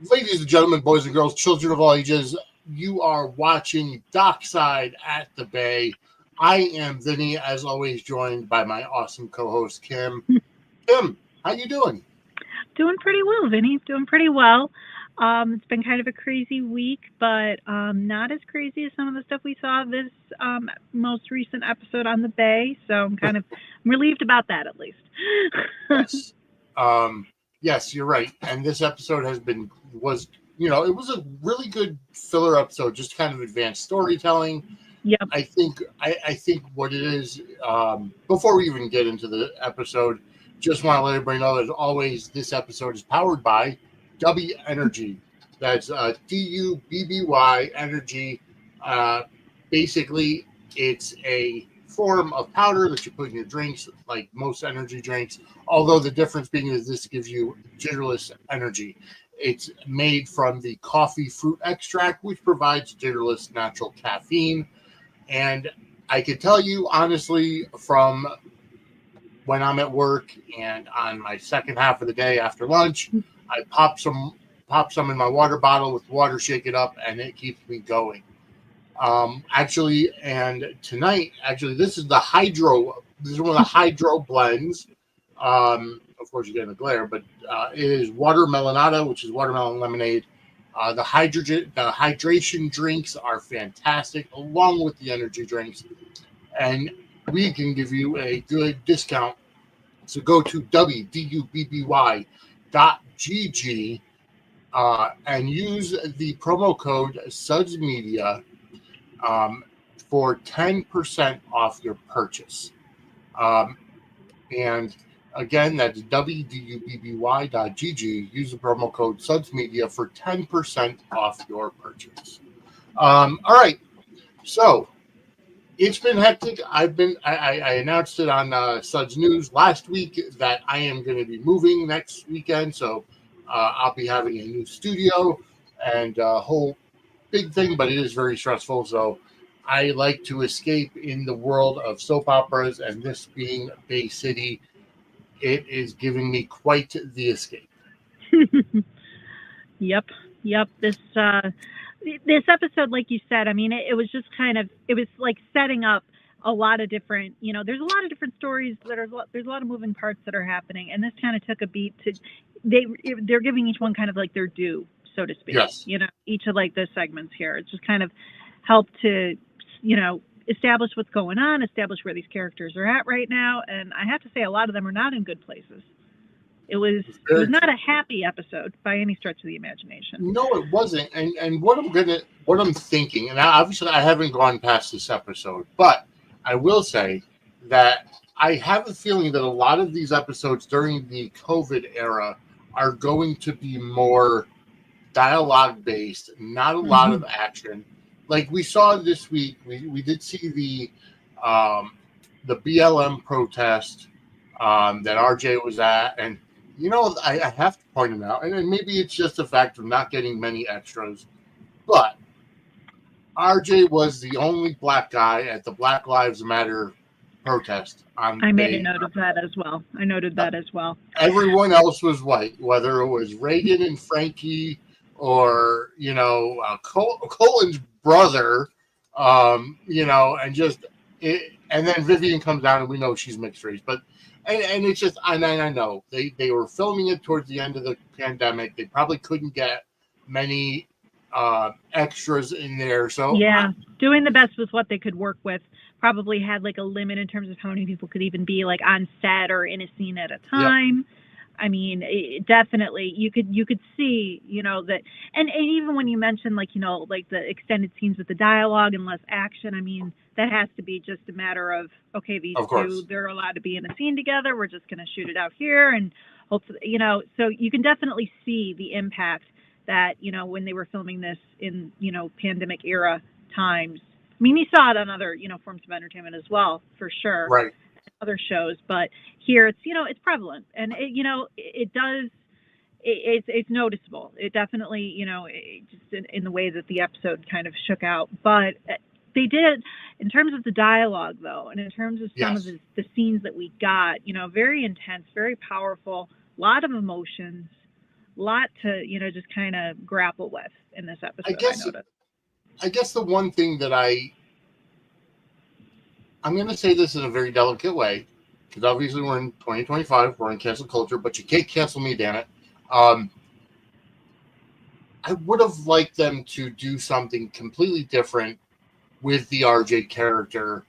Ladies and gentlemen, boys and girls, children of all ages, you are watching Dockside at the Bay. I am Vinny, as always, joined by my awesome co-host Kim. Kim, how you doing? Doing pretty well, Vinny. Doing pretty well. It's been kind of a crazy week, but not as crazy as some of the stuff we saw this most recent episode on the Bay. So I'm relieved about that at least. Yes. Um, yes, you're right. And this episode it was a really good filler episode, just kind of advanced storytelling. Yep. I think what it is, before we even get into the episode, just want to let everybody know that as always, this episode is powered by W Energy. That's DUBBY Energy. Uh, Basically, it's a form of powder that you put in your drinks, like most energy drinks. Although the difference being is this gives you jitterless energy. It's made from the coffee fruit extract, which provides jitterless natural caffeine. And I can tell you honestly, from when I'm at work and on my second half of the day after lunch, I pop some in my water bottle with water, shake it up, and it keeps me going. And tonight, this is the hydro. This is one of the hydro blends. Of course, you're getting the glare, but it is watermelonada, which is watermelon lemonade. The hydration drinks are fantastic, along with the energy drinks, and we can give you a good discount. So go to wdubby.gg and use the promo code Suds Media for 10% off your purchase. Um, and again, that's wdubby.gg. Use the promo code Suds Media for 10% off your purchase. All right. So it's been hectic. I announced it on Suds News last week that I am going to be moving next weekend. So I'll be having a new studio and a whole big thing, but it is very stressful. So I like to escape in the world of soap operas, and this being Bay City, it is giving me quite the escape. Yep. Yep. This episode, like you said, I mean, it was just it was like setting up a lot of different, there's a lot of different stories there's a lot of moving parts that are happening, and this kind of took a beat to they they're giving each one kind of like their due, so to speak. Yes. Each of like the segments here, it's just kind of helped to, establish what's going on, establish where these characters are at right now, and I have to say, a lot of them are not in good places. It was Very not true. a happy episode by any stretch of the imagination. No, it wasn't. And what I'm thinking, and obviously I haven't gone past this episode, but I will say that I have a feeling that a lot of these episodes during the COVID era are going to be more dialogue based, not a lot Hmm. of action. Like we saw this week, we did see um, the BLM protest that RJ was at, and I have to point him out, and maybe it's just a fact of not getting many extras, but RJ was the only black guy at the Black Lives Matter protest on I made a Bay. note of that as well. I noted that as well. Everyone else was white, whether it was Reagan and Frankie or Colton's brother, and just and then Vivian comes down and we know she's mixed race, but and it's just I know they were filming it towards the end of the pandemic. They probably couldn't get many extras in there, so Yeah, doing the best with what they could work with. Probably had like a limit in terms of how many people could even be like on set or in a scene at a yep, time. I mean, definitely you could see, that, and even when you mentioned like, like the extended scenes with the dialogue and less action, I mean, that has to be just a matter of, okay, these of two, course, they're allowed to be in a scene together. We're just going to shoot it out here, and hopefully, so you can definitely see the impact that, when they were filming this in, pandemic era times. I mean, you saw it on other, forms of entertainment as well, for sure, right. other shows, but here it's, it's prevalent, and it does. It's noticeable. It definitely, just in the way that the episode kind of shook out. But they did, in terms of the dialogue, though, and in terms of some of Yes, the scenes that we got, very intense, very powerful, a lot of emotions, lot to, just kind of grapple with in this episode. I guess the one thing that I'm going to say this in a very delicate way, because obviously we're in 2025, we're in cancel culture, but you can't cancel me, damn it. I would have liked them to do something completely different with the RJ character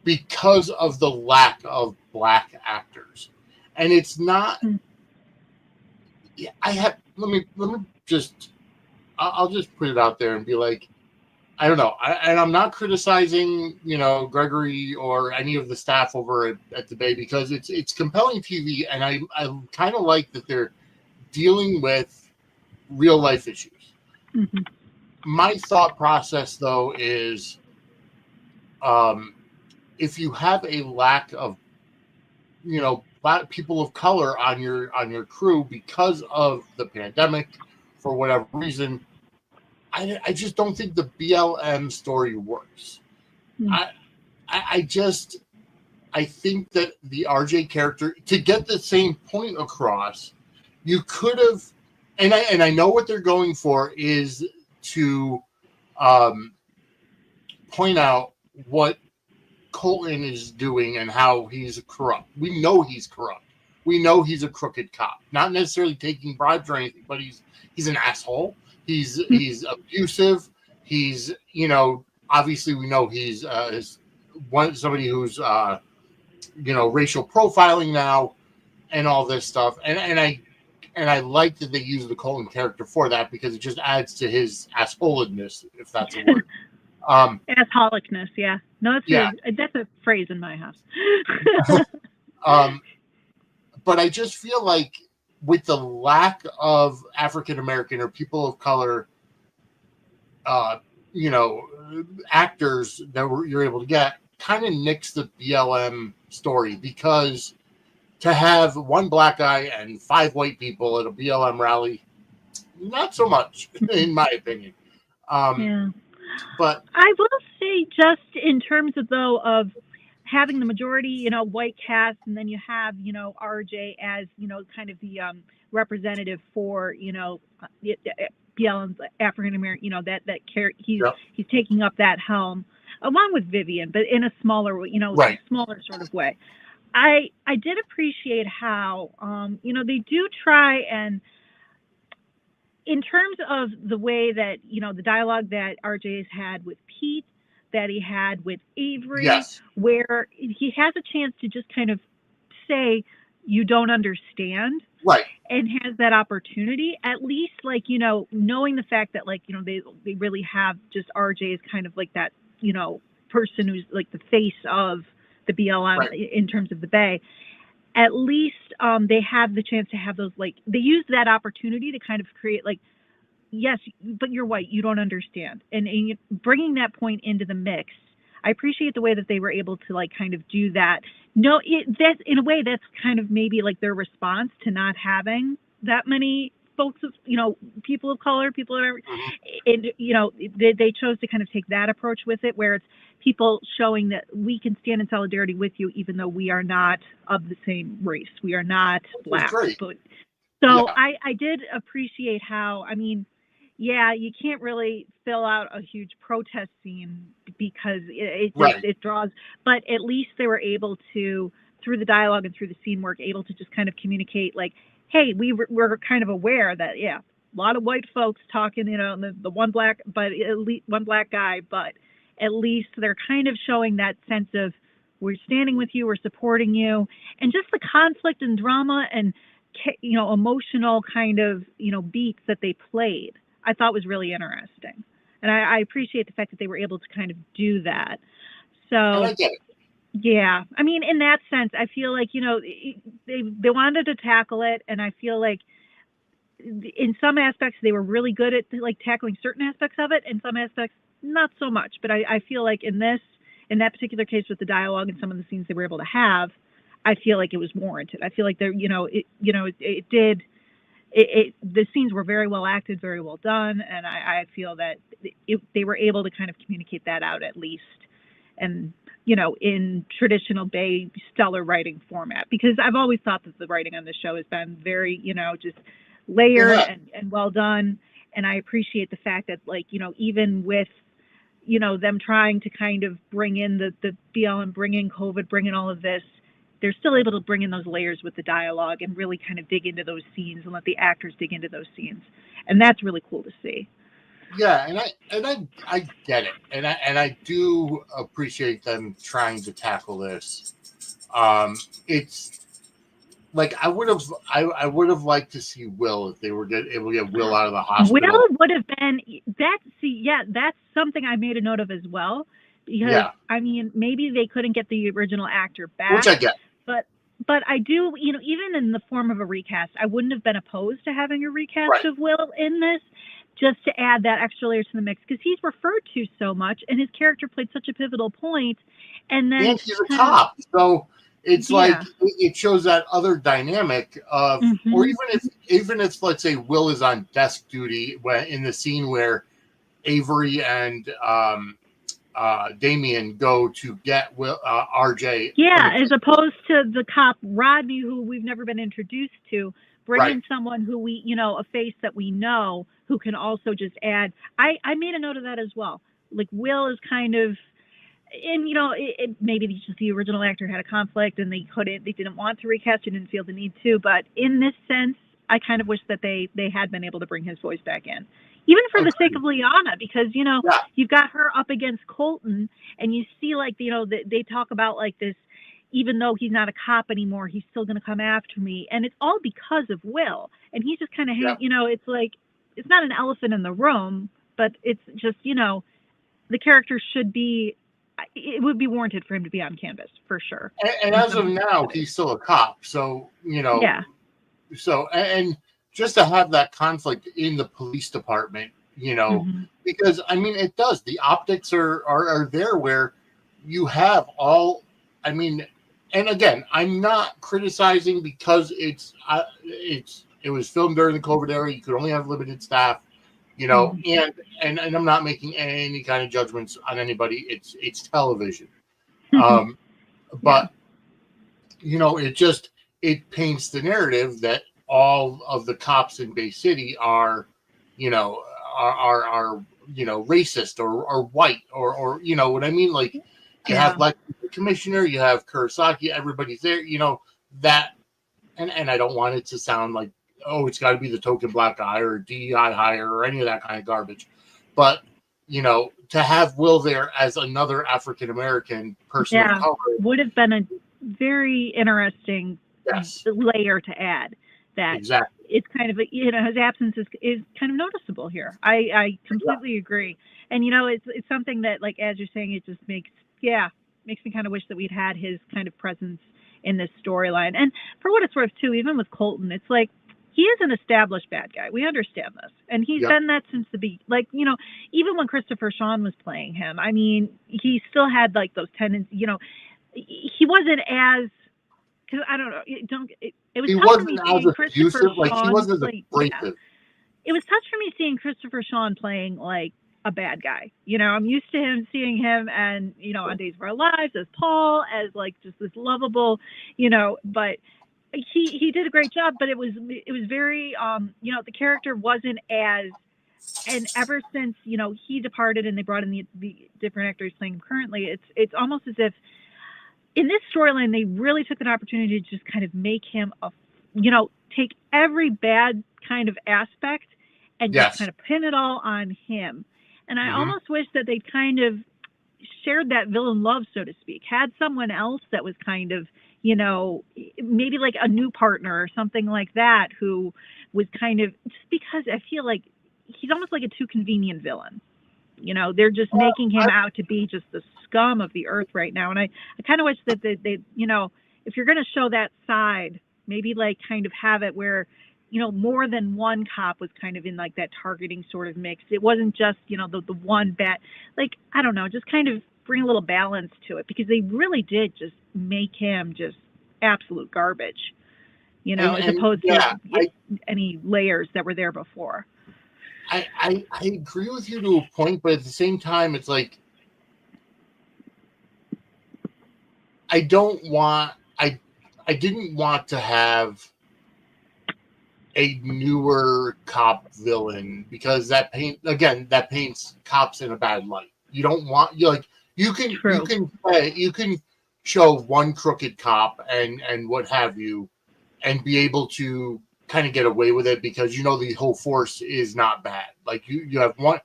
because of the lack of black actors. And it's not. Let me just. I'll just put it out there and be like, I don't know. And I'm not criticizing, Gregory or any of the staff over at the Bay, because it's compelling TV, and I kind of like that they're dealing with real life issues. Mm-hmm. My thought process, though, is if you have a lack of, black people of color on your crew because of the pandemic, for whatever reason, I just don't think the BLM story works. I think that the RJ character, to get the same point across, you could have, and I know what they're going for is to point out what Colton is doing and how he's corrupt. We know he's corrupt. We know he's a crooked cop. Not necessarily taking bribes or anything, but he's an asshole. He's abusive. He's, obviously we know he's somebody who's racial profiling now and all this stuff. And I like that they use the Colton character for that, because it just adds to his assholedness, if that's a word. Assholicness, yeah. No, that's a phrase in my house. But I just feel like with the lack of African American or people of color, actors that you're able to get, kind of nicks the BLM story, because to have one black guy and 5 white people at a BLM rally, not so much, in my opinion. Yeah. But I will say, just in terms of having the majority, white cast, and then you have, RJ as, kind of the representative for, BLM's African American, he's taking up that helm along with Vivian, but in a smaller, right. smaller sort of way. I did appreciate how, they do try, and in terms of the way that, the dialogue that RJ has had with Pete, that he had with Avery, yes, where he has a chance to just kind of say, you don't understand, right, and has that opportunity, at least, knowing the fact that, they really have just RJ is kind of like that, person who's like the face of the BLM, right, in terms of the Bay. At least they have the chance to have those, they use that opportunity to kind of create, yes, but you're white, you don't understand. And bringing that point into the mix, I appreciate the way that they were able to, kind of do that. No, that's, in a way, that's kind of maybe, their response to not having that many folks of, people of color, people that are, and, they chose to kind of take that approach with it, where it's people showing that we can stand in solidarity with you, even though we are not of the same race. We are not black. But, so yeah. I did appreciate how, you can't really fill out a huge protest scene because it draws, but at least they were able to, through the dialogue and through the scene work, able to just kind of communicate, hey, we're kind of aware that, a lot of white folks talking, the one black, but at least one black guy, but at least they're kind of showing that sense of, we're standing with you, we're supporting you, and just the conflict and drama and, emotional kind of, beats that they played, I thought was really interesting. And I appreciate the fact that they were able to kind of do that. So, and I get it. Yeah. In that sense, I feel like, they wanted to tackle it. And I feel like in some aspects, they were really good at tackling certain aspects of it. And some aspects, not so much. But I feel like in that particular case with the dialogue and some of the scenes they were able to have, I feel like it was warranted. I feel like there, the scenes were very well acted, very well done. And I feel that they were able to kind of communicate that out, at least. And, in traditional Bay stellar writing format, because I've always thought that the writing on the show has been very, just layered Yeah. and well done. And I appreciate the fact that, like, even with, them trying to kind of bring in the BLM, bring in COVID, bring in all of this, they're still able to bring in those layers with the dialogue and really kind of dig into those scenes and let the actors dig into those scenes. And that's really cool to see. Yeah, I get it, and I do appreciate them trying to tackle this. It's like I would have liked to see Will if they were able to get Will out of the hospital. Will would have been that. See, yeah, that's something I made a note of as well. Because Yeah, I mean, maybe they couldn't get the original actor back, which I get. but I do, even in the form of a recast, I wouldn't have been opposed to having a recast Right. of Will in this, just to add that extra layer to the mix, because he's referred to so much, and his character played such a pivotal point. And then And he's a cop, so it's Yeah. like it shows that other dynamic of, or Mhm. even if let's say Will is on desk duty when in the scene where Avery and Damien go to get Will RJ. Yeah, as opposed to the cop Rodney, who we've never been introduced to, bring Right. in someone who we, a face that we know, who can also just add. I made a note of that as well. Like, Will is kind of, and maybe just the original actor had a conflict and they didn't want to recast, and didn't feel the need to. But in this sense, I kind of wish that they had been able to bring his voice back in, even for the sake of Liana, because Yeah. you've got her up against Colton, and you see, like, they talk about, like, this, even though he's not a cop anymore, he's still going to come after me, and it's all because of Will, and he's just kind of Yeah. it's like, it's not an elephant in the room, but it's just, the character should be, it would be warranted for him to be on canvas for sure. And as of now, he's still a cop, so Yeah. So and just to have that conflict in the police department, Mhm. because I mean it does. The optics are there where you have all. I mean, and again, I'm not criticizing because it was filmed during the COVID era. You could only have limited staff. Mhm. And I'm not making any kind of judgments on anybody. It's television, Yeah. but it paints the narrative that all of the cops in Bay City are, are racist or white or what I mean. Like you have Yeah. like the commissioner, you have Kurosaki, everybody's there. That, and I don't want it to sound like, oh, it's got to be the token black guy or DEI hire or any of that kind of garbage. But, to have Will there as another African American person of Yeah. color. Would have been a very interesting Yes, layer to add. That exactly. it's kind of his absence is kind of noticeable here. I completely agree. And it's something that, like, as you're saying, it just makes me kind of wish that we'd had his kind of presence in this storyline. And for what it's worth too, even with Colton, it's like, he is an established bad guy. We understand this, and he's Yep. been that since the beginning. Like, even when Christopher Sean was playing him, I mean, he still had, like, those tendencies. He wasn't as, because I don't know. It was He tough for me wasn't as seeing Christopher abusive, like he Sean wasn't as play. Yeah, abrasive. it was tough for me seeing Christopher Sean playing like a bad guy. I'm used to seeing him and on Days of Our Lives as Paul, as, like, just this lovable, but he did a great job. But it was very the character wasn't as, and ever since he departed and they brought in the different actors playing him currently, it's almost as if in this storyline they really took an opportunity to just kind of make him take every bad kind of aspect and just Yes. kind of pin it all on him. And I Mhm. almost wish that they'd kind of shared that villain love, so to speak, had someone else that was kind of, maybe like a new partner or something like that, who was kind of, just because I feel like he's almost like a too convenient villain. They're just making him out to be just the scum of the earth right now. And I kind of wish that they if you're going to show that side, maybe, like, kind of have it where, more than one cop was kind of in, like, that targeting sort of mix. It wasn't just, the one bad, like, I don't know, just kind of bring a little balance to it, because they really did just make him just absolute garbage, as opposed to any layers that were there before. I agree with you to a point, but at the same time, it's like I didn't want to have a newer cop villain, because that paints cops in a bad light. You don't want you can show one crooked cop and what have you, and be able to kind of get away with it because the whole force is not bad. Like you have one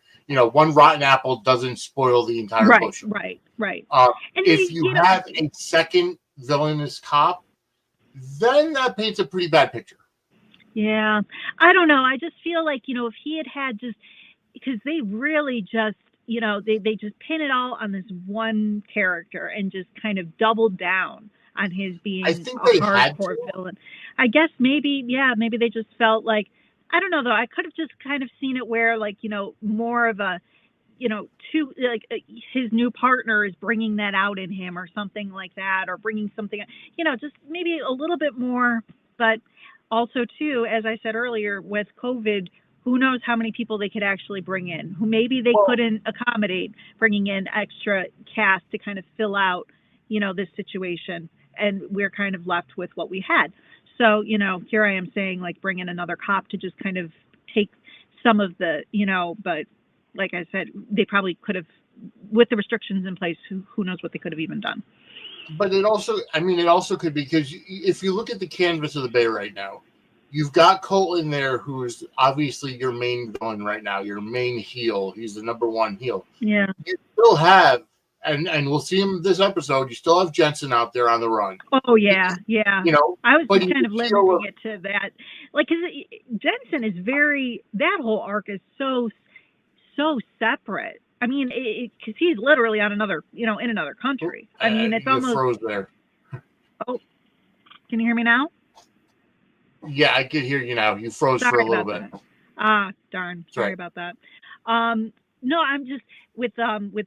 rotten apple doesn't spoil the entire bushel. Right. And if you have a second villainous cop, then that paints a pretty bad picture. Yeah, I don't know. I just feel like, if he had just, because they really just, they just pin it all on this one character and just kind of doubled down on his being a hardcore villain. I guess maybe they just felt like, I don't know though. I could have just kind of seen it where more of a, his new partner is bringing that out in him or something like that, or bringing something, just maybe a little bit more, but also, too, as I said earlier, with COVID, who knows how many people they could actually bring in, who maybe they couldn't accommodate bringing in extra cast to kind of fill out, this situation. And we're kind of left with what we had. So, here I am saying, bring in another cop to just kind of take some of the, but like I said, they probably could have, with the restrictions in place, who knows what they could have even done. But it also could be, because if you look at the canvas of the Bay right now, you've got Colton there, who is obviously your main villain right now, your main heel. He's the number one heel. Yeah. You still have, and we'll see him this episode, you still have Jensen out there on the run. Oh, yeah. I was just kind of limiting it to that. Because Jensen is that whole arc is so separate. I mean, because he's literally on another, in another country. I mean, it's almost froze there. Oh, can you hear me now? Yeah, I can hear you now. You froze for a little bit. Darn. Sorry about that. No, I'm just with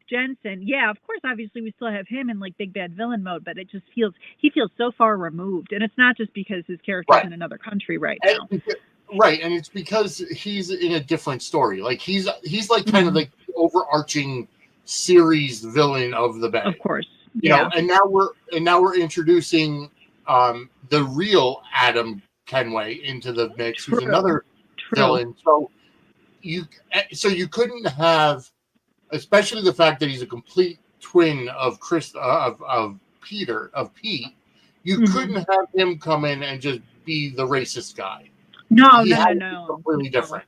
Jensen. Yeah, of course. Obviously, we still have him in big bad villain mode, but it just he feels so far removed, and it's not just because his character's in another country right now. Right, and it's because he's in a different story. He's kind of the overarching series villain of the Bay. Of course, and now we're introducing the real Adam Kenway into the mix, who's another villain. So you couldn't have, especially the fact that he's a complete twin of Pete. You couldn't have him come in and just be the racist guy. No. Completely different.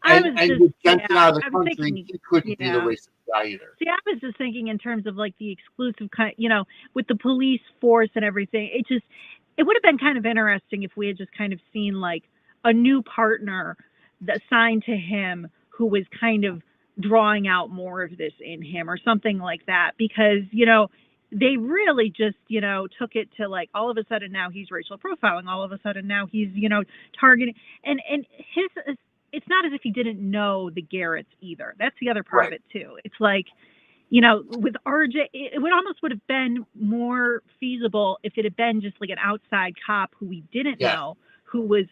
And with Jensen out of the country, he couldn't be the racist guy either. See, I was just thinking in terms of the exclusive kind, with the police force and everything. It would have been kind of interesting if we had just kind of seen a new partner assigned to him who was kind of drawing out more of this in him or something like that, because they really just took it to all of a sudden now he's racial profiling, all of a sudden now he's targeting, and it's not as if he didn't know the Garretts either. That's the other part of it too. It's with RJ, it would have been more feasible if it had been just an outside cop who we didn't know, who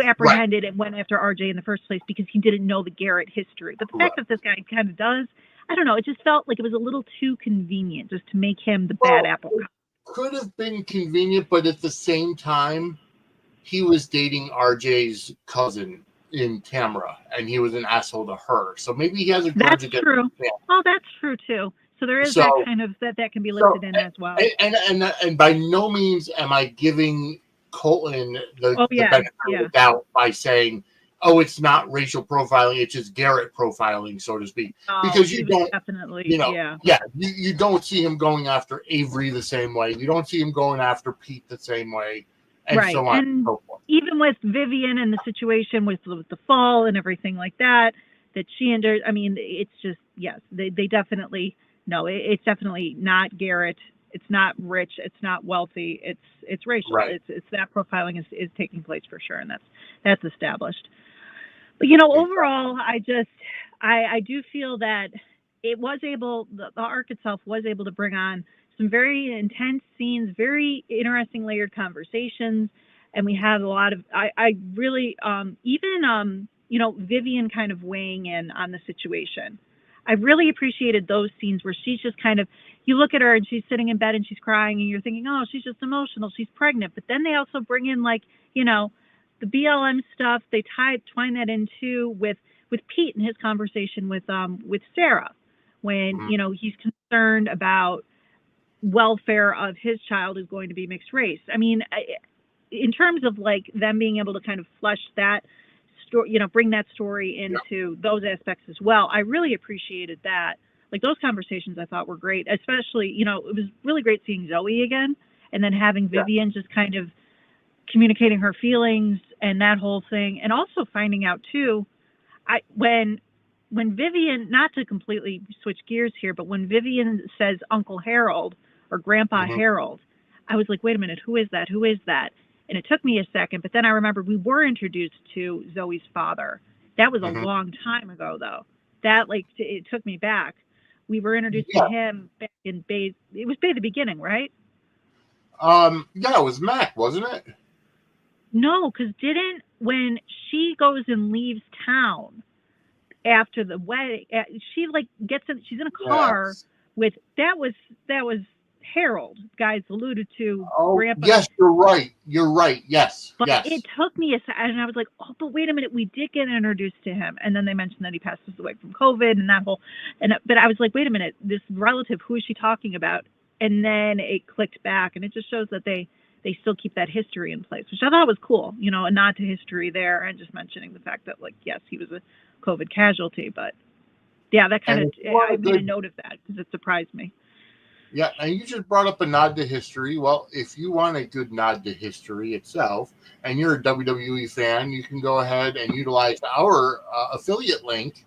apprehended and went after RJ in the first place because he didn't know the Garrett history. But the fact that this guy kind of does, I don't know, it just felt like it was a little too convenient just to make him the bad apple cop. Could have been convenient, but at the same time, he was dating RJ's cousin in Tamara, and he was an asshole to her. So maybe he has a grudge against him. Oh, that's true too. So there is that kind of that can be listed in as well. And by no means am I giving Colton the benefit of the doubt by saying, oh, it's not racial profiling, it's just Garrett profiling, so to speak. Because you don't definitely, you don't see him going after Avery the same way. You don't see him going after Pete the same way, and so on and so forth. Even with Vivian and the situation with the fall and everything like that she endured. I mean, it's just they definitely it's definitely not Garrett. It's not rich. It's not wealthy. It's racial. Right. It's that profiling is taking place for sure, and that's established. But overall, I do feel that it was the arc itself was able to bring on some very intense scenes, very interesting layered conversations, and we had a lot of I really even Vivian kind of weighing in on the situation. I really appreciated those scenes where she's just kind of, you look at her and she's sitting in bed and she's crying and you're thinking, oh, she's just emotional, she's pregnant. But then they also bring in the BLM stuff, they twine that into with Pete and his conversation with Sarah, when he's concerned about welfare of his child who's going to be mixed race. I mean, in terms of like them being able to kind of flesh that story, bring that story into those aspects as well. I really appreciated that. Like those conversations I thought were great, especially, it was really great seeing Zoe again, and then having Vivian just kind of communicating her feelings and that whole thing. And also finding out too, when Vivian, not to completely switch gears here, but when Vivian says Uncle Harold or Grandpa Harold, I was like, wait a minute, who is that? Who is that? And it took me a second, but then I remembered we were introduced to Zoe's father. That was a long time ago, though. That, it took me back. We were introduced to him back in Bay. It was Bay the beginning, right? Yeah, it was Mac, wasn't it? No, because when she goes and leaves town after the wedding, she she's in a car with, that was Harold, guys alluded to. Grandpa. Yes, you're right. Yes. But it took me a second, and I was like, oh, but wait a minute, we did get introduced to him. And then they mentioned that he passes away from COVID and that whole, but I was like, wait a minute, this relative, who is she talking about? And then it clicked back, and it just shows that they still keep that history in place, which I thought was cool, a nod to history there, and just mentioning the fact that, yes, he was a COVID casualty, but yeah, that kind of, I made a note of that because it surprised me. Yeah, and you just brought up a nod to history. Well, if you want a good nod to history itself, and you're a WWE fan, you can go ahead and utilize our affiliate link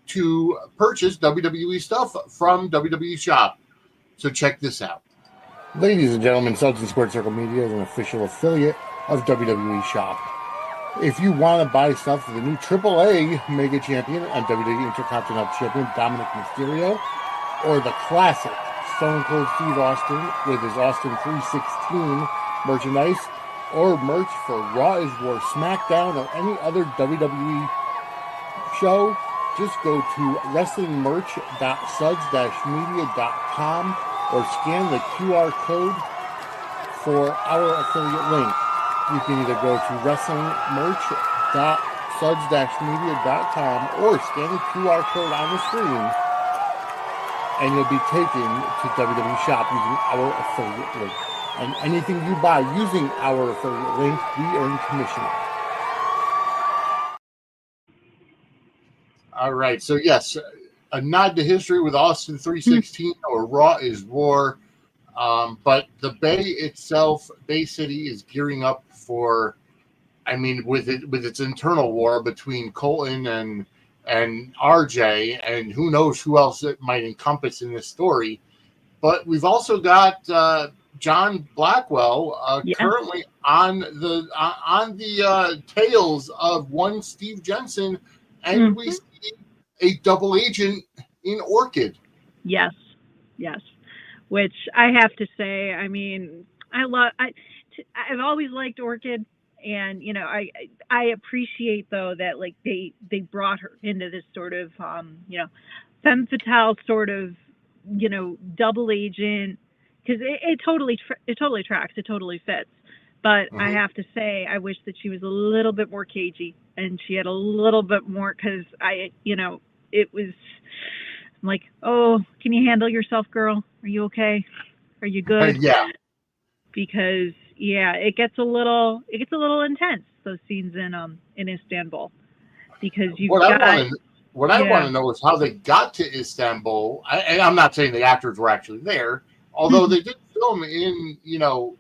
to purchase WWE stuff from WWE Shop. So check this out. Ladies and gentlemen, Suds and Squared Circle Media is an official affiliate of WWE Shop. If you want to buy stuff for the new AAA Mega Champion and WWE Intercontinental Champion Dominic Mysterio, or the classic Stone Cold Steve Austin with his Austin 316 merchandise, or merch for Raw is War, SmackDown, or any other WWE show, just go to wrestlingmerch.suds-media.com or scan the QR code for our affiliate link. You can either go to wrestlingmerch.suds-media.com or scan the QR code on the screen, and you'll be taken to WWE Shop using our affiliate link. And anything you buy using our affiliate link, we earn commission. All right. So, yes, a nod to history with Austin 316 or Raw is War. But the Bay itself, Bay City, is gearing up for, with its internal war between Colton and RJ, and who knows who else it might encompass in this story. But we've also got John Blackwell currently on the tails of one Steve Jensen, and we see a double agent in Orchid. Yes. Which I have to say, I've always liked Orchid. And, I appreciate, though, that, they brought her into this sort of, femme fatale sort of, double agent, because it totally tracks. It totally fits. But I have to say, I wish that she was a little bit more cagey and she had a little bit more, because it was like, oh, can you handle yourself, girl? Are you okay? Are you good? Yeah. Because it gets a little intense, those scenes in Istanbul, because what I want to know is how they got to Istanbul. And I'm not saying the actors were actually there, although they did film in Europe.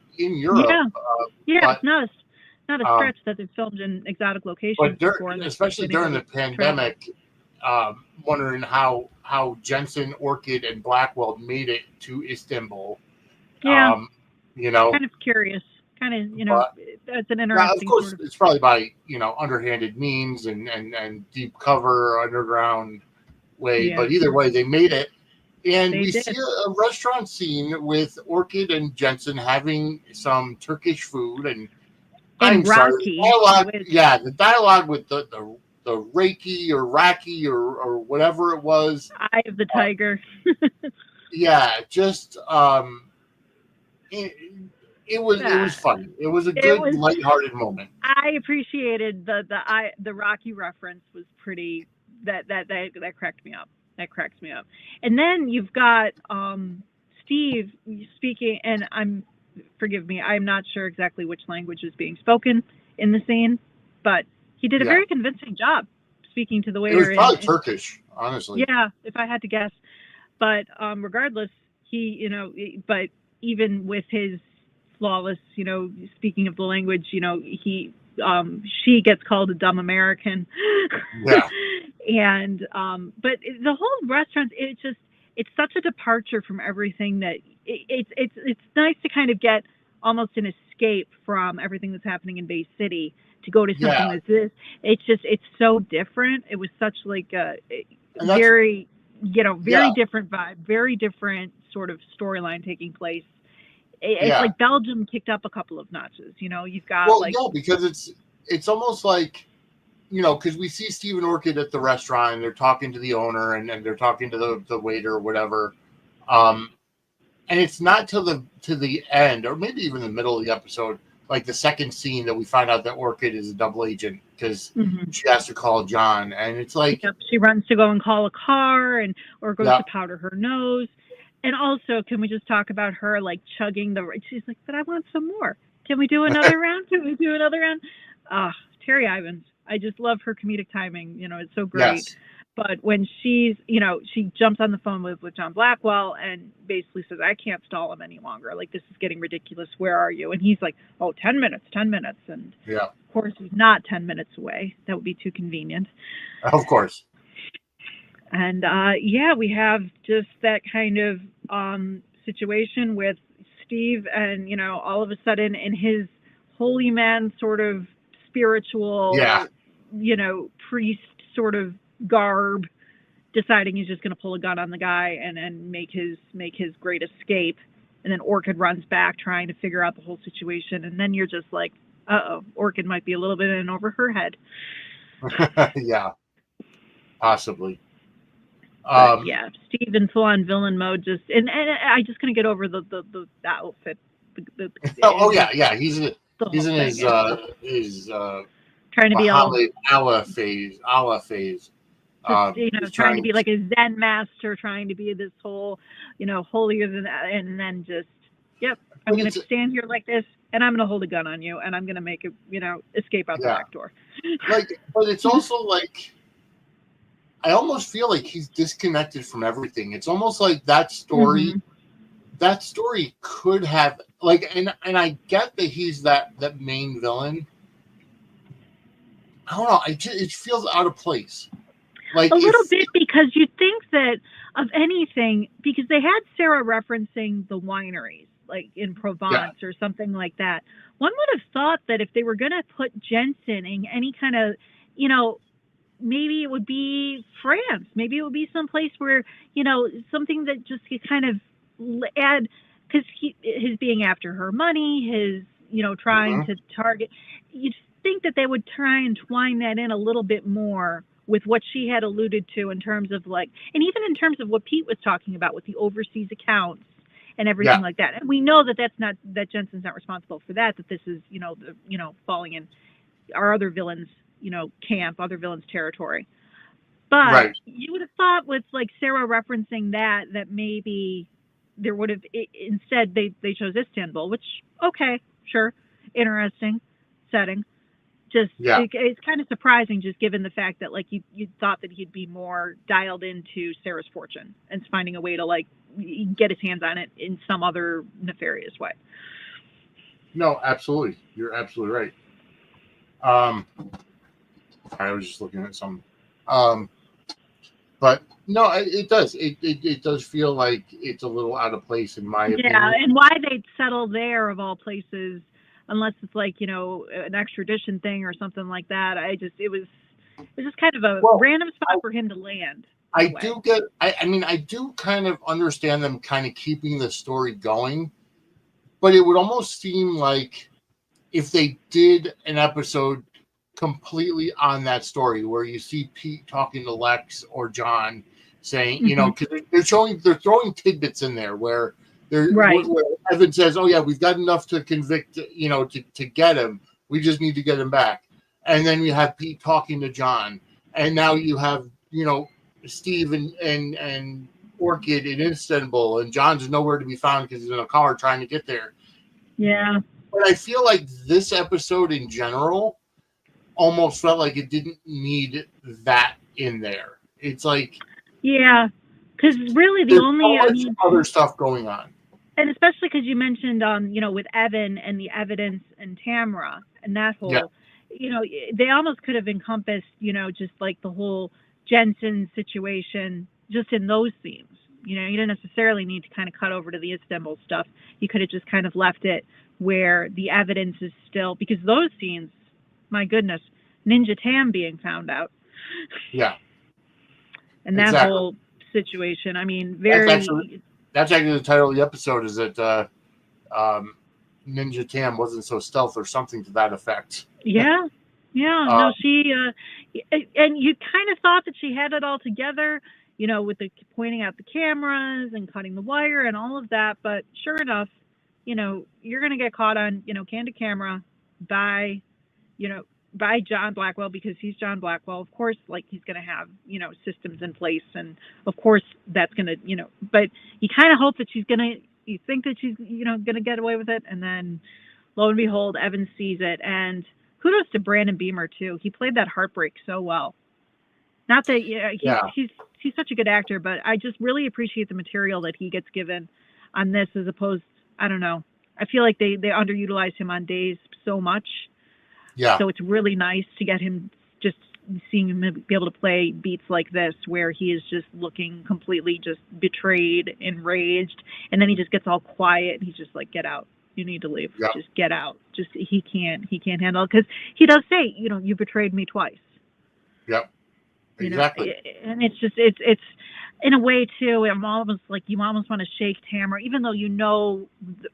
It's not a stretch that they filmed in exotic locations. But especially during the pandemic, wondering how Jensen, Orchid, and Blackwell made it to Istanbul. Yeah. Kind of curious. Kind of, that's an interesting. Of course, it's probably by underhanded means and deep cover underground way. Yeah. But either way, they made it, and we see a restaurant scene with Orchid and Jensen having some Turkish food, and I'm Rocky. Sorry, the dialogue with the Reiki or Raki or whatever it was. Eye of the Tiger. Just. It was funny. It was a good lighthearted moment. I appreciated the Rocky reference was pretty that cracked me up. That cracks me up. And then you've got Steve speaking, and forgive me, I'm not sure exactly which language is being spoken in the scene, but he did a very convincing job speaking to the waiter. It was probably Turkish, honestly. Yeah, if I had to guess. But regardless, but even with his flawless, speaking of the language, she gets called a dumb American. Yeah. And but the whole restaurant, it's such a departure from everything that it's nice to kind of get almost an escape from everything that's happening in Bay City to go to something that's this. It's so different. It was such like a very different vibe, very different sort of storyline taking place. It's like Belgium kicked up a couple of notches. You've got because it's almost like, because we see Steve and Orchid at the restaurant and they're talking to the owner and they're talking to the waiter or whatever. And it's not till the end, or maybe even the middle of the episode, like the second scene, that we find out that Orchid is a double agent because she has to call John. And it's like she runs to go and call a car or goes to powder her nose. And also, can we just talk about her like chugging she's like, but I want some more. Can we do another round? Can we do another round? Terry Ivins. I just love her comedic timing. It's so great. Yes. But when she jumps on the phone with John Blackwell and basically says, I can't stall him any longer. Like, this is getting ridiculous. Where are you? And he's like, 10 minutes. And of course, he's not 10 minutes away. That would be too convenient. Of course. And we have just that kind of situation with Steve and, all of a sudden in his holy man sort of spiritual, priest sort of garb, deciding he's just going to pull a gun on the guy and make his great escape. And then Orchid runs back trying to figure out the whole situation. And then you're just like, Orchid might be a little bit in over her head. Yeah, possibly. Steve in full-on villain mode. And I just couldn't get over the outfit. He's in his trying to be all Allah phase. Trying to be like a Zen master, trying to be this whole, holier than that, and then just, I'm going to stand here like this, and I'm going to hold a gun on you, and I'm going to make it, escape out the back door. But it's also like, I almost feel like he's disconnected from everything. It's almost like that story. That story could have and I get that he's that main villain. I don't know. It feels out of place. Like a little bit, because you'd think that of anything, because they had Sarah referencing the wineries, like in Provence or something like that. One would have thought that if they were going to put Jensen in any kind of, maybe it would be France. Maybe it would be someplace where, something that just could kind of add, because his being after her money, his, trying to target, you'd think that they would try and twine that in a little bit more with what she had alluded to in terms of and even in terms of what Pete was talking about with the overseas accounts and everything like that. And we know that Jensen's not responsible for that this is, falling in our other villains, camp, other villains territory. But you would have thought with Sarah referencing that maybe there would have, instead they chose Istanbul, which, okay, sure, interesting setting. Just it's kind of surprising, just given the fact that you thought that he'd be more dialed into Sarah's fortune and finding a way to get his hands on it in some other nefarious way. No, absolutely, you're absolutely right. I was just looking at some, but no, it does. It does feel like it's a little out of place in my opinion. Yeah, and why they'd settle there of all places. Unless it's an extradition thing or something like that. It was just kind of a random spot for him to land. I do kind of understand them kind of keeping the story going, but it would almost seem like if they did an episode completely on that story where you see Pete talking to Lex or John saying, because they're throwing tidbits in there where Right. Where Evan says, "Oh yeah, we've got enough to convict, to get him. We just need to get him back." And then you have Pete talking to John, and now you have Steve and Orchid in Istanbul, and John's nowhere to be found because he's in a car trying to get there. Yeah. But I feel like this episode in general almost felt like it didn't need that in there. It's like, yeah, because really the only, I mean, other stuff going on. And especially because you mentioned, with Evan and the evidence and Tamara and that whole, they almost could have encompassed, just like the whole Jensen situation just in those scenes. You didn't necessarily need to kind of cut over to the Istanbul stuff. You could have just kind of left it where the evidence is still, because those scenes, my goodness, Ninja Tam being found out. Yeah. And that whole situation, I mean, That's actually the title of the episode, is that Ninja Tam wasn't so stealth or something to that effect. Yeah. No, she, and you kind of thought that she had it all together, with the pointing out the cameras and cutting the wire and all of that. But sure enough, you're going to get caught on, candid camera by John Blackwell, because he's John Blackwell. Of course, like, he's going to have, systems in place. And of course that's going to, but you kind of hope that you think that she's, going to get away with it. And then lo and behold, Evan sees it. And kudos to Brandon Beamer too. He played that heartbreak so well. Not that he's such a good actor, but I just really appreciate the material that he gets given on this, as opposed, I don't know. I feel like they underutilized him on Days so much. Yeah. So it's really nice to get him, just seeing him be able to play beats like this, where he is just looking completely just betrayed, enraged, and then he just gets all quiet and he's just like, "Get out. You need to leave. Yeah. Just get out." Just he can't handle it, because he does say, "You betrayed me twice." Yep. Exactly. And it's just it's in a way too. I'm almost like, you almost want to shake Tamara, even though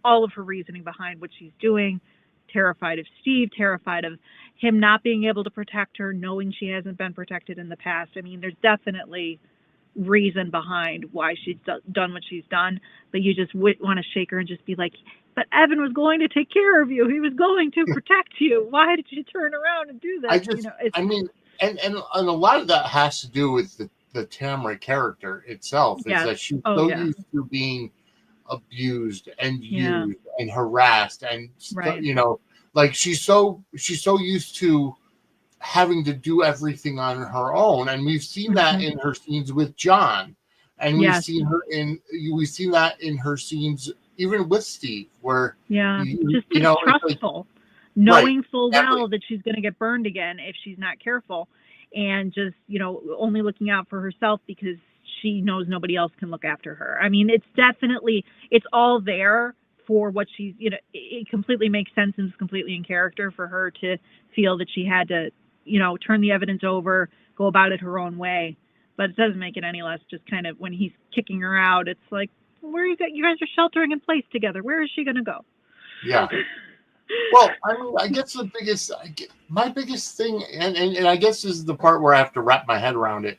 all of her reasoning behind what she's doing. Terrified of Steve, terrified of him not being able to protect her, knowing she hasn't been protected in the past. I mean, there's definitely reason behind why she's done what she's done, but you just want to shake her and just be like, "But Evan was going to take care of you. He was going to protect you. Why did you turn around and do this?" And a lot of that has to do with the Tamara character itself. Is that she's used to being abused and used and harassed, and like she's so used to having to do everything on her own. And we've seen that in her scenes with John, and we've seen that in her scenes even with Steve, where just distrustful, knowing full well that she's going to get burned again if she's not careful, and just only looking out for herself because she knows nobody else can look after her. I mean, it's all there for what she's, it completely makes sense and is completely in character for her to feel that she had to, turn the evidence over, go about it her own way. But it doesn't make it any less just kind of, when he's kicking her out, it's like, where you guys are sheltering in place together. Where is she going to go? Yeah. Well, I mean, I guess my biggest thing, and I guess this is the part where I have to wrap my head around it,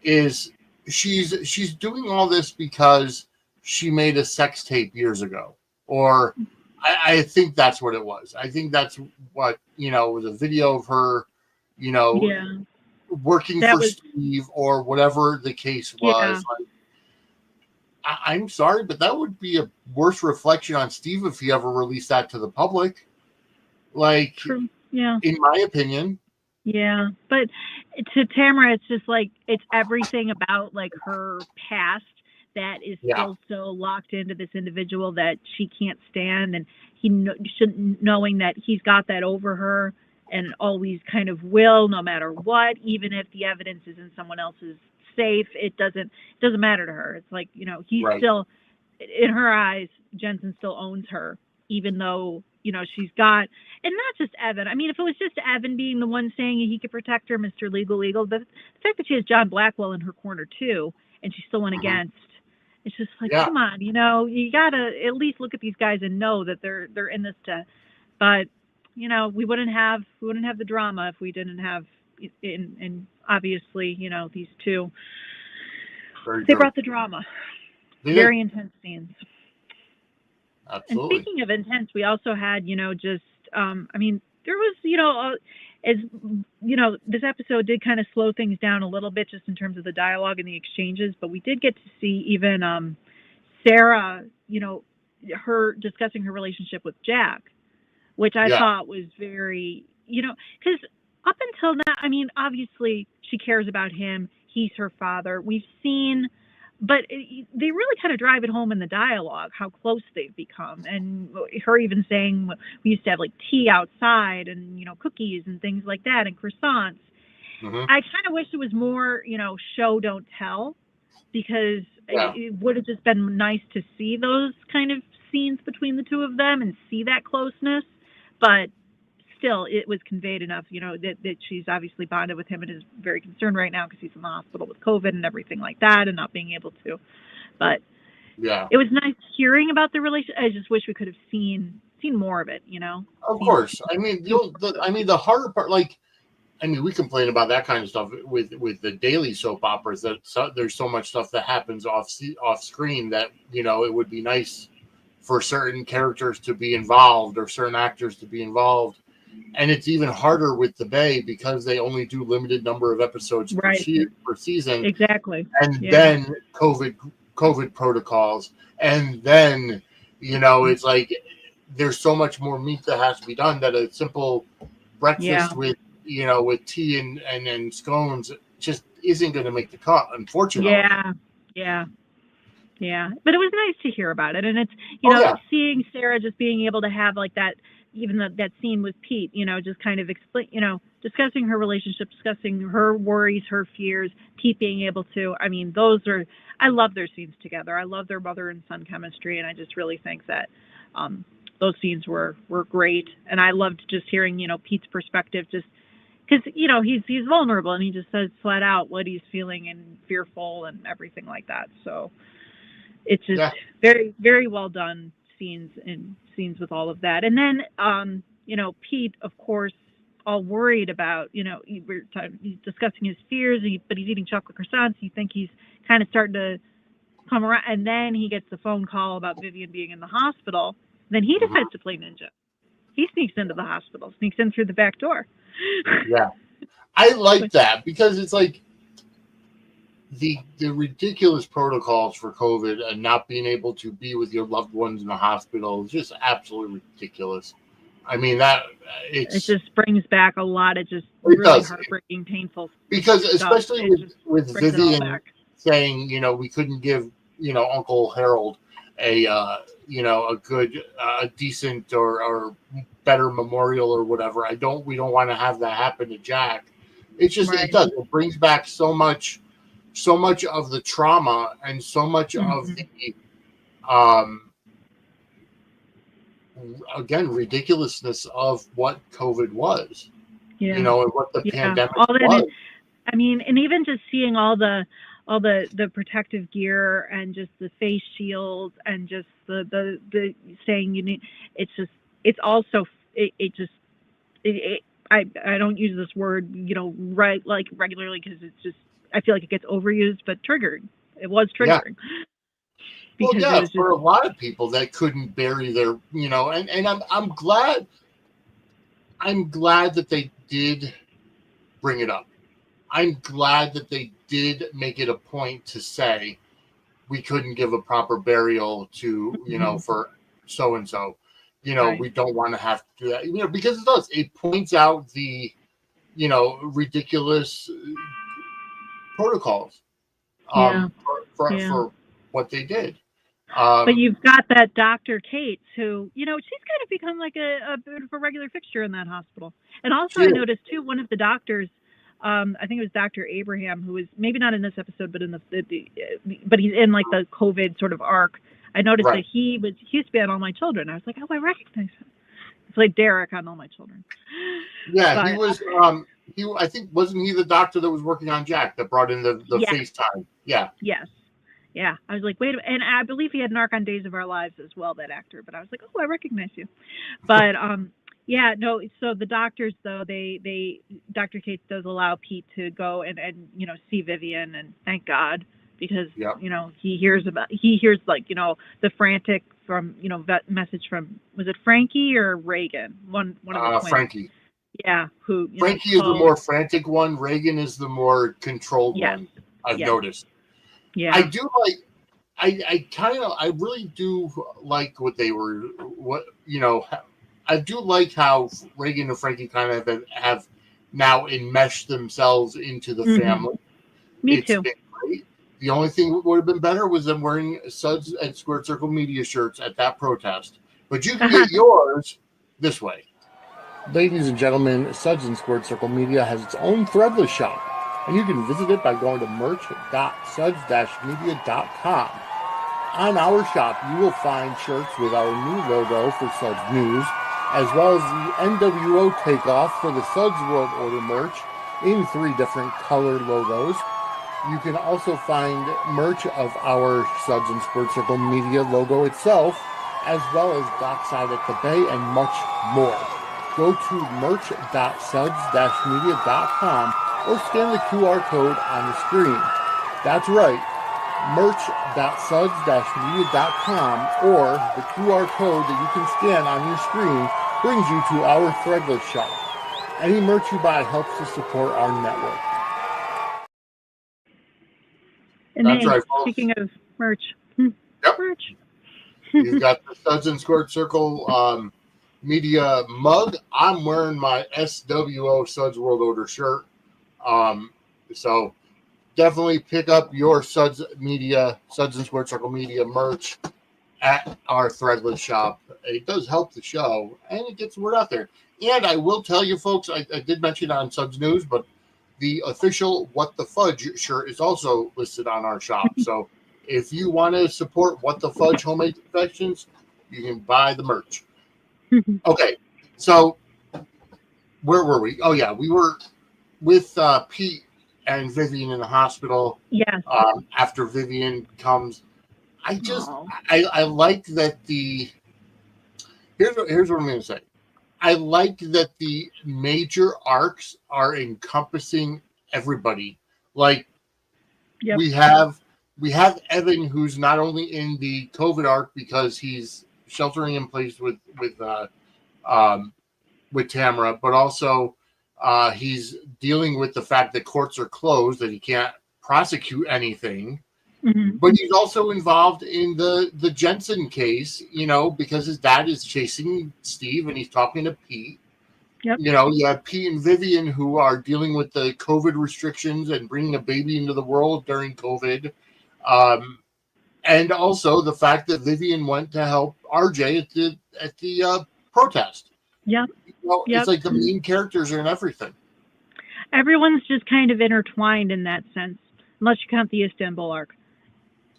is she's doing all this because she made a sex tape years ago, or I think that's what it was. I think that's what, was a video of her, working for Steve, or whatever the case was. Like, I'm sorry, but that would be a worse reflection on Steve if he ever released that to the public. Like, in my opinion. Yeah, but to Tamara, it's just like, it's everything about like her past that is still so locked into this individual that she can't stand, and knowing that he's got that over her and always kind of will, no matter what, even if the evidence is in someone else's safe, it doesn't matter to her. It's like, he's still, in her eyes, Jensen still owns her, even though, she's got, and not just Evan. I mean, if it was just Evan being the one saying he could protect her, Mr. Legal, but the fact that she has John Blackwell in her corner too, and she still went against, it's just like, come on, you gotta at least look at these guys and know that they're in this but we wouldn't have the drama if we didn't have, and obviously, these two, they brought the drama. Very intense scenes. And Absolutely. speaking of intense, we also had, just, I mean, there was, as this episode did kind of slow things down a little bit just in terms of the dialogue and the exchanges, but we did get to see even Sarah, her discussing her relationship with Jack, which I Yeah. thought was very, because up until now, I mean, obviously she cares about him. He's her father. We've seen, but they really kind of drive it home in the dialogue how close they've become. And her even saying we used to have like tea outside and, cookies and things like that and croissants. Hmm. I kind of wish it was more, show, don't tell, because Yeah. it would have just been nice to see those kind of scenes between the two of them and see that closeness. But still, it was conveyed enough, that she's obviously bonded with him and is very concerned right now because he's in the hospital with COVID and everything like that and not being able to. But Yeah. it was nice hearing about the relationship. I just wish we could have seen more of it, Of Seen course. I mean, the harder part, like, I mean, we complain about that kind of stuff with the daily soap operas. There's so much stuff that happens off screen that it would be nice for certain characters to be involved or certain actors to be involved. And it's even harder with the Bay because they only do limited number of episodes right. per season, Exactly. and Yeah. then COVID protocols, and then it's like there's so much more meat that has to be done that a simple breakfast with tea and scones just isn't going to make the cut, unfortunately. Yeah. But it was nice to hear about it, and it's seeing Sarah just being able to have like that, even that scene with Pete, just kind of explain, discussing her relationship, discussing her worries, her fears, Pete being able to. I mean, I love their scenes together. I love their mother and son chemistry, and I just really think that those scenes were great, and I loved just hearing Pete's perspective, just because he's vulnerable and he just says flat out what he's feeling and fearful and everything like that. So it's just very, very well done scenes with all of that. And then Pete, of course, all worried about he's discussing his fears, but he's eating chocolate croissants. You think he's kind of starting to come around, and then he gets the phone call about Vivian being in the hospital. Then he decides to play ninja. He sneaks into the hospital, sneaks in through the back door. Yeah, I like that because it's like the ridiculous protocols for COVID and not being able to be with your loved ones in the hospital is just absolutely ridiculous. I mean, it just brings back a lot of just really heartbreaking, painful because stuff. Especially with Vivian saying, we couldn't give, Uncle Harold a good, decent or better memorial or whatever. We don't want to have that happen to Jack. It's just, It does. It brings back so much of the trauma and so much of the, again, ridiculousness of what COVID was, and what the pandemic was. I mean, and even just seeing all the protective gear and just the face shields and just the saying you need, it's also I don't use this word like regularly because it's just I feel like it gets overused, but triggered. It was triggering. Well, for a lot of people that couldn't bury their, and I'm glad that they did bring it up. I'm glad that they did make it a point to say we couldn't give a proper burial to, for so and so. We don't want to have to do that, because it points out the, ridiculous protocols for what they did. But you've got that Dr. Cates who, she's kind of become like a bit of a regular fixture in that hospital. And also I noticed too, one of the doctors, I think it was Dr. Abraham, who was maybe not in this episode, but in but he's in like the COVID sort of arc. I noticed that he used to be on All My Children. I was like, oh, I recognize him. He played Derek on All My Children. Yeah, but, he was. I think wasn't he the doctor that was working on Jack that brought in the FaceTime? Yeah. Yes. Yeah, I was like, wait a minute. And I believe he had an arc on Days of Our Lives as well, that actor. But I was like, oh, I recognize you. But so the doctors, though, Dr. Cates does allow Pete to go and see Vivian, and thank God, because Yep. he hears like the frantic from that message from, was it Frankie or Reagan, one of the twins. Frankie. Yeah, who Frankie is the called. more frantic one. Reagan is the more controlled Yes. one. I've Yes. noticed. Yeah. I do like. I really do like what they were. I do like how Reagan and Frankie kind of have now enmeshed themselves into the family. Me It's too. been great. The only thing that would have been better was them wearing Suds and Squared Circle Media shirts at that protest. But you can get yours this way. Ladies and gentlemen, Suds and Squared Circle Media has its own threadless shop, and you can visit it by going to merch.suds-media.com. On our shop, you will find shirts with our new logo for Suds News, as well as the NWO takeoff for the Suds World Order merch in 3 different color logos. You can also find merch of our Suds and Squared Circle Media logo itself, as well as Dockside at the Bay and much more. Go to merch.suds-media.com or scan the QR code on the screen. That's right, merch.suds-media.com, or the QR code that you can scan on your screen brings you to our threadless shop. Any merch you buy helps to support our network. And That's hey, right, folks. speaking of merch, Yep. merch. You've got the Suds and Squared Circle Media mug. I'm wearing my SWO Suds World Order shirt. So definitely pick up your Suds and Squared Circle Media merch at our threadless shop. It does help the show, and it gets the word out there. And I will tell you, folks, I did mention on Suds News, but the official What the Fudge shirt is also listed on our shop. So if you want to support What the Fudge homemade confections, you can buy the merch. Okay, so where were we? Oh, yeah, we were with Pete and Vivian in the hospital. Yes. After Vivian comes, I like that here's what I'm going to say. I like that the major arcs are encompassing everybody. Like, Yep. we have Evan, who's not only in the COVID arc because he's sheltering in place with Tamara, but also he's dealing with the fact that courts are closed, that he can't prosecute anything. Mm-hmm. But he's also involved in the Jensen case, because his dad is chasing Steve and he's talking to Pete. Yep. You have Pete and Vivian who are dealing with the COVID restrictions and bringing a baby into the world during COVID. And also the fact that Vivian went to help RJ at the protest. Yep. It's like the main characters are in everything. Everyone's just kind of intertwined in that sense, unless you count the Istanbul arc.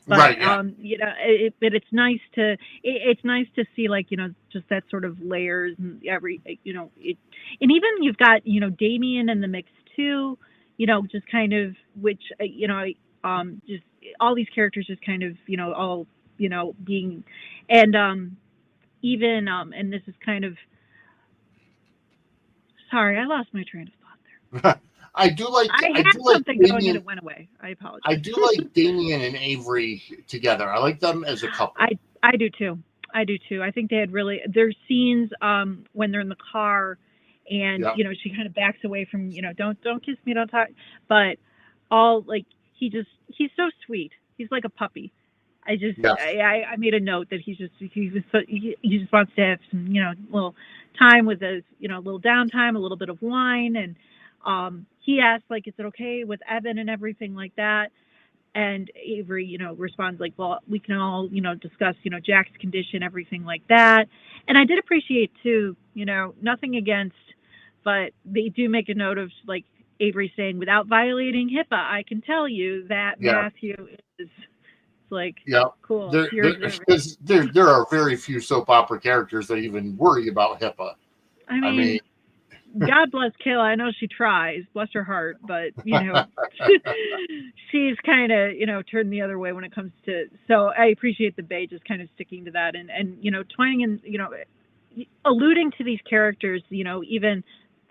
But, right. Yeah. But it's nice to see, like, just that sort of layers and and even you've got, Damien in the mix too, just kind of, which, just all these characters just kind of, all, being, and even, and this is kind of, sorry, I lost my train of thought there. I do like something Damien, going and it went away. I apologize. I do like Damien and Avery together. I like them as a couple. I do too. I think they had their scenes when they're in the car and she kind of backs away from don't kiss me, don't talk, but all like he's so sweet. He's like a puppy. I made a note that he just wants to have some little time with his little downtime, a little bit of wine, and he asked, like, is it okay with Evan and everything like that? And Avery, responds like, well, we can all, discuss, Jack's condition, everything like that. And I did appreciate too, nothing against, but they do make a note of, like, Avery saying, without violating HIPAA, I can tell you that Matthew is like, cool. There are very few soap opera characters that even worry about HIPAA. I mean God bless Kayla. I know she tries, bless her heart, but she's kind of turned the other way when it comes to. So I appreciate the Bay just kind of sticking to that and twining in alluding to these characters. Even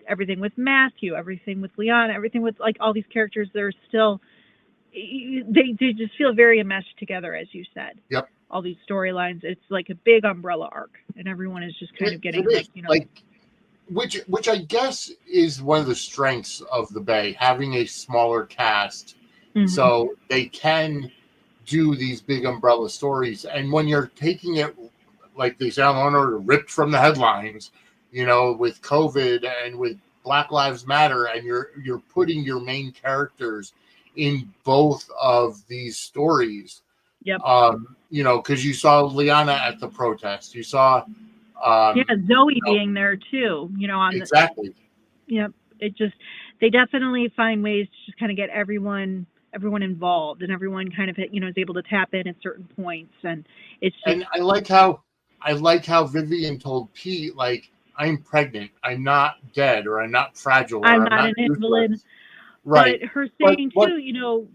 everything with Matthew, everything with Leon, everything with like all these characters. They're still they just feel very enmeshed together, as you said. Yep. All these storylines, it's like a big umbrella arc, and everyone is just kind of getting like, you know, like, which I guess is one of the strengths of the Bay, having a smaller cast, so they can do these big umbrella stories. And when you're taking it, like they sound on order, ripped from the headlines, you know, with COVID and with Black Lives Matter, and you're putting your main characters in both of these stories. Yep. You know, because you saw Liana at the protest, you saw Zoe being there too, you know, on exactly. Yep. It just, they definitely find ways to just kind of get everyone involved, and everyone kind of, you know, is able to tap in at certain points, and it's just, and I like how Vivian told Pete, like, I'm pregnant, I'm not dead, or I'm not fragile, or I'm not an invalid. Right. But her saying too, you know,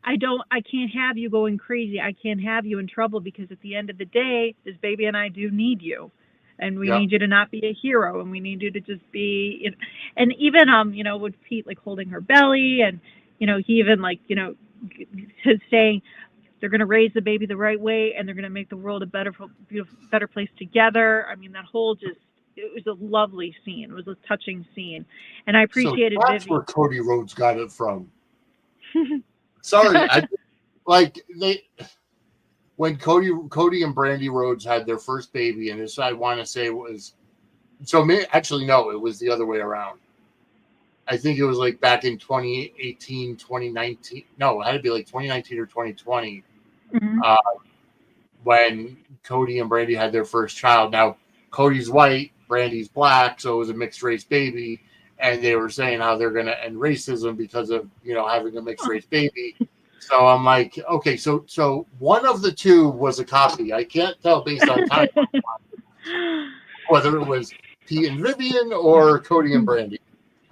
I can't have you going crazy. I can't have you in trouble, because at the end of the day, this baby and I do need you. And we need you to not be a hero, and we need you to just be, you know, and even, you know, with Pete, like, holding her belly, and, you know, he even, like, you know, saying they're going to raise the baby the right way, and they're going to make the world a better place together. I mean, that whole it was a lovely scene. It was a touching scene, and I appreciated that's Vivian. where Cody Rhodes got it from. Sorry, when Cody and Brandy Rhodes had their first baby, and this, I want to say, was, actually no, it was the other way around. I think it was like back in 2018, 2019. No, it had to be like 2019 or 2020. When Cody and Brandy had their first child. Now, Cody's white, Brandy's black, so it was a mixed race baby, and they were saying how they're going to end racism because of, you know, having a mixed race baby. So I'm like, okay, so one of the two was a copy. I can't tell based on time whether it was Pete and Vivian or Cody and Brandy.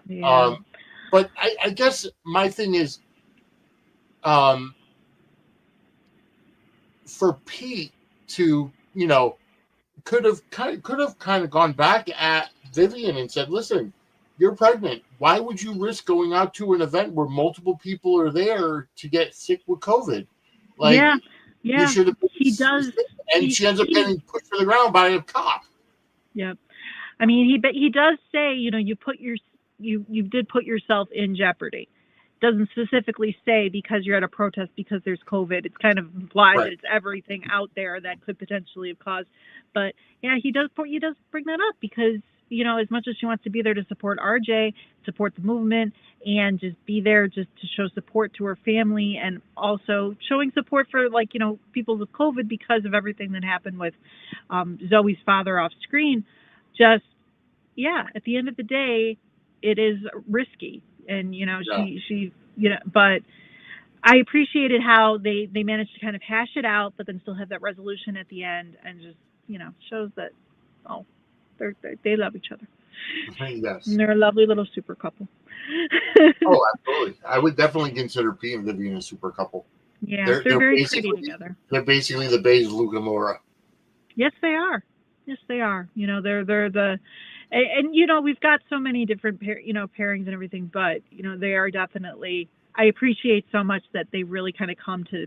Yeah. But I guess my thing is, for Pete to, you know, could have kind of gone back at Vivian and said, listen, you're pregnant. Why would you risk going out to an event where multiple people are there to get sick with COVID? Like, you should have. He does, and she ends up getting pushed to the ground by a cop. Yep. I mean, he does say, you know, you did put yourself in jeopardy. Doesn't specifically say because you're at a protest because there's COVID. It's kind of implied that it's everything out there that could potentially have caused. But yeah, he does bring that up because, you know, as much as she wants to be there to support RJ, support the movement, and just be there just to show support to her family, and also showing support for, like, you know, people with COVID because of everything that happened with Zoe's father off screen. Just, at the end of the day, it is risky. And, you know, she, you know, but I appreciated how they managed to kind of hash it out, but then still have that resolution at the end, and just, you know, shows that, they love each other. Yes. And they're a lovely little super couple. Oh, absolutely. I would definitely consider Pete and Vivian a super couple. Yeah, they're very pretty together. They're basically the Bay's Luke and Laura. Yes, they are. Yes, they are. You know, they're the, and you know, we've got so many different pairings and everything, but you know, they are definitely. I appreciate so much that they really kind of come to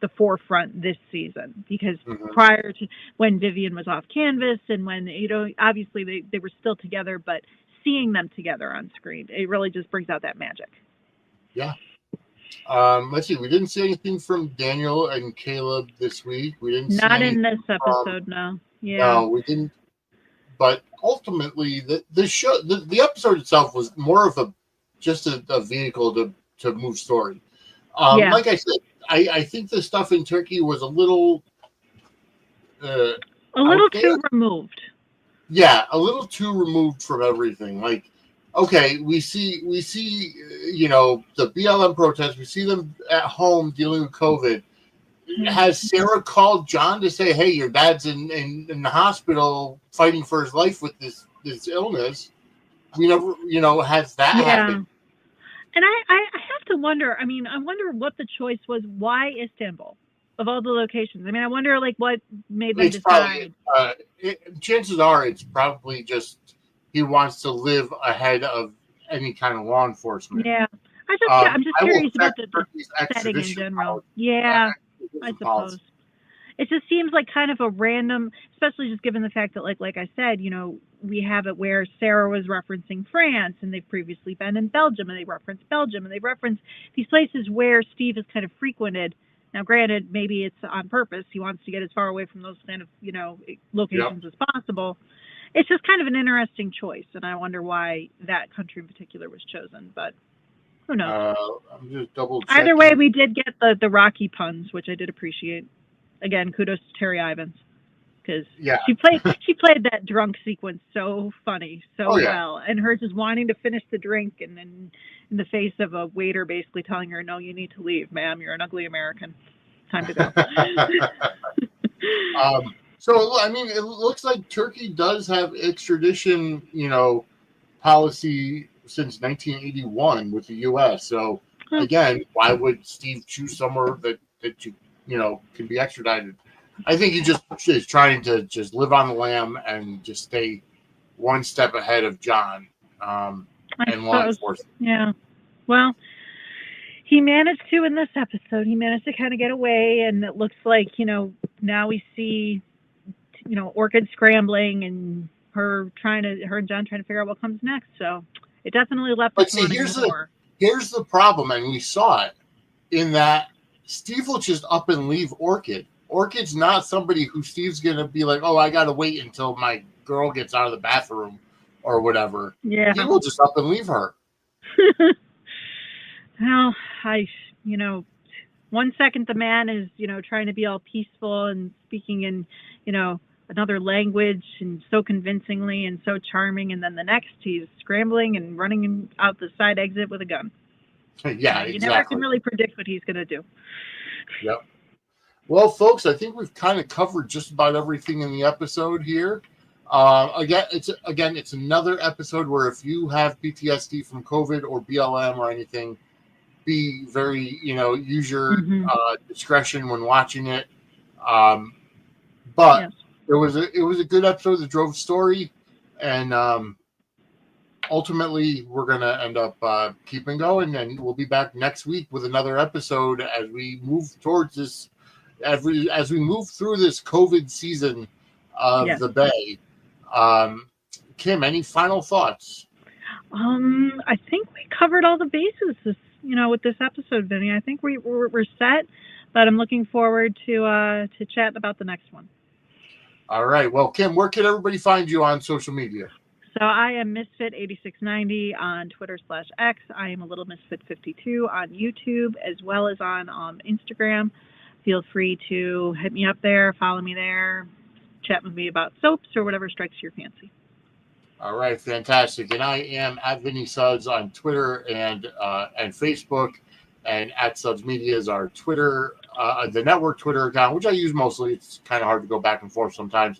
the forefront this season, because prior to when Vivian was off canvas and when, you know, obviously they were still together, but seeing them together on screen, it really just brings out that magic. Yeah. Let's see. We didn't see anything from Daniel and Caleb this week. We didn't. Not in this episode, no. Yeah. No, we didn't. But ultimately, the show, the episode itself was more of just a vehicle to move story. Like I said, I think the stuff in Turkey was a little too removed. Yeah, a little too removed from everything. Like, okay, we see, you know, the BLM protests. We see them at home dealing with COVID. Has Sarah called John to say, hey, your dad's in the hospital fighting for his life with this illness? We never, you know, has that happened? And I have to wonder, I mean, I wonder what the choice was. Why Istanbul of all the locations? I mean, I wonder, like, what made them decide? Chances are it's probably just he wants to live ahead of any kind of law enforcement. Yeah. I'm just I will curious about check the Turkey's setting in extradition general. policy. Yeah, I Extradition suppose. policy. It just seems like kind of a random, especially just given the fact that, like I said, we have it where Sarah was referencing France, and they've previously been in Belgium, and they reference Belgium, and they reference these places where Steve has kind of frequented. Now, granted, maybe it's on purpose. He wants to get as far away from those kind of, locations as possible. It's just kind of an interesting choice, and I wonder why that country in particular was chosen, but who knows? I'm just double checking. Either way, we did get the Rocky puns, which I did appreciate. Again, kudos to Terry Ivins, because she played that drunk sequence so funny, well, and her just wanting to finish the drink, and then in the face of a waiter basically telling her, "No, you need to leave, ma'am. You're an ugly American. Time to go." So, I mean, it looks like Turkey does have extradition, policy since 1981 with the U.S. So, again, why would Steve choose somewhere that can be extradited? I think he just is trying to just live on the lam and just stay one step ahead of John and law enforcement. Yeah. Well, he managed to in this episode. He managed to kind of get away, and it looks like, now we see, Orchid scrambling and her and John trying to figure out what comes next. So it definitely left us wanting more. Here's the problem, and we saw it in that Steve will just up and leave Orchid. Orchid's not somebody who Steve's going to be like, oh, I got to wait until my girl gets out of the bathroom or whatever. Yeah. He will just up and leave her. Well, 1 second the man is, trying to be all peaceful and speaking in, another language and so convincingly and so charming. And then the next he's scrambling and running out the side exit with a gun. Yeah, you never can really predict what he's going to do. Yep. Well, folks, I think we've kind of covered just about everything in the episode here. Again, it's another episode where if you have PTSD from COVID or BLM or anything, be very, use your discretion when watching it. But yes. It was a good episode that drove story, and ultimately we're gonna end up keeping going, and we'll be back next week with another episode as we move towards this, as we move through this COVID season of the Bay. Kim, any final thoughts? I think we covered all the bases with this episode, Vinny. I think we're set, but I'm looking forward to chat about the next one. All right. Well, Kim, where can everybody find you on social media? So I am Misfit8690 on Twitter/X. I am a Little Misfit52 on YouTube, as well as on Instagram. Feel free to hit me up there, follow me there, chat with me about soaps or whatever strikes your fancy. All right, fantastic. And I am at Vinny Suds on Twitter and Facebook, and at Suds Media is our Twitter, the network Twitter account, which I use mostly. It's kind of hard to go back and forth sometimes.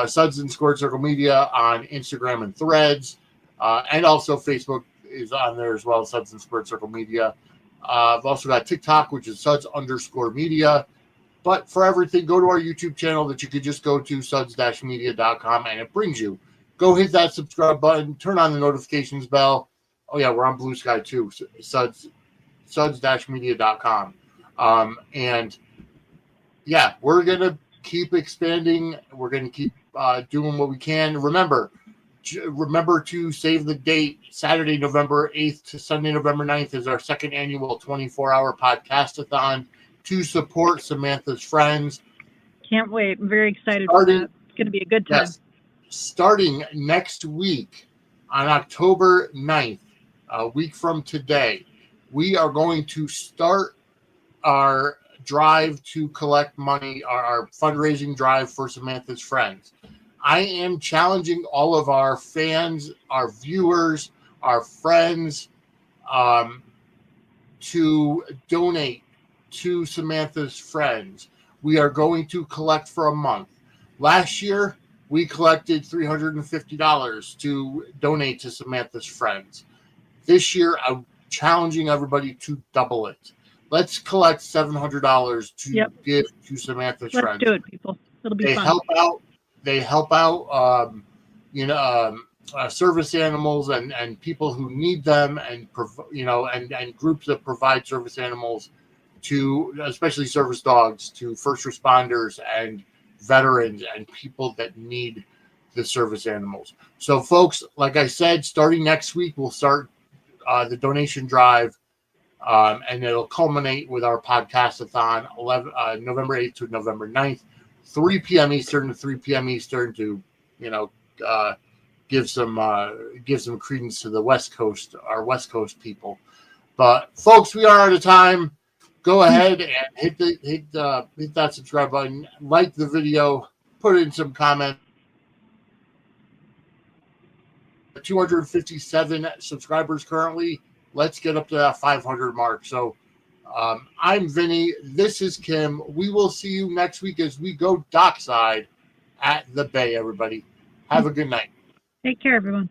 Suds and Squared Circle Media on Instagram and Threads, and also Facebook is on there as well, Suds and Squared Circle Media. I've also got TikTok, which is Suds_Media. But for everything, go to our YouTube channel that you could just go to suds-media.com, and it brings you. Go hit that subscribe button, turn on the notifications bell. Oh, yeah, we're on Blue Sky too, suds-media.com. And, yeah, we're going to keep expanding. We're going to keep doing what we can. Remember to save the date. Saturday, November 8th to Sunday, November 9th is our second annual 24-hour podcast-a-thon to support Samantha's friends. Can't wait. I'm very excited for that. It's going to be a good time. Yes. Starting next week on October 9th, a week from today, we are going to start our drive to collect money, our fundraising drive for Samantha's friends. I am challenging all of our fans, our viewers, our friends to donate to Samantha's friends. We are going to collect for a month. Last year, we collected $350 to donate to Samantha's friends. This year, I'm challenging everybody to double it. Let's collect $700 to give to Samantha's friends. Let's do it, people. It'll be fun. They help out. service animals and people who need them, and and groups that provide service animals to, especially service dogs, to first responders and veterans and people that need the service animals. So, folks, like I said, starting next week, we'll start the donation drive, and it'll culminate with our podcast-a-thon, November 8th to November 9th, 3 p.m. Eastern to 3 p.m. Eastern, to give some credence to the West Coast, our West Coast people. But folks, we are out of time. Go ahead and hit that subscribe button, like the video, put in some comments. 257 subscribers currently. Let's get up to that 500 mark. So I'm Vinny. This is Kim. We will see you next week as we go dockside at the Bay, everybody. Have a good night. Take care, everyone.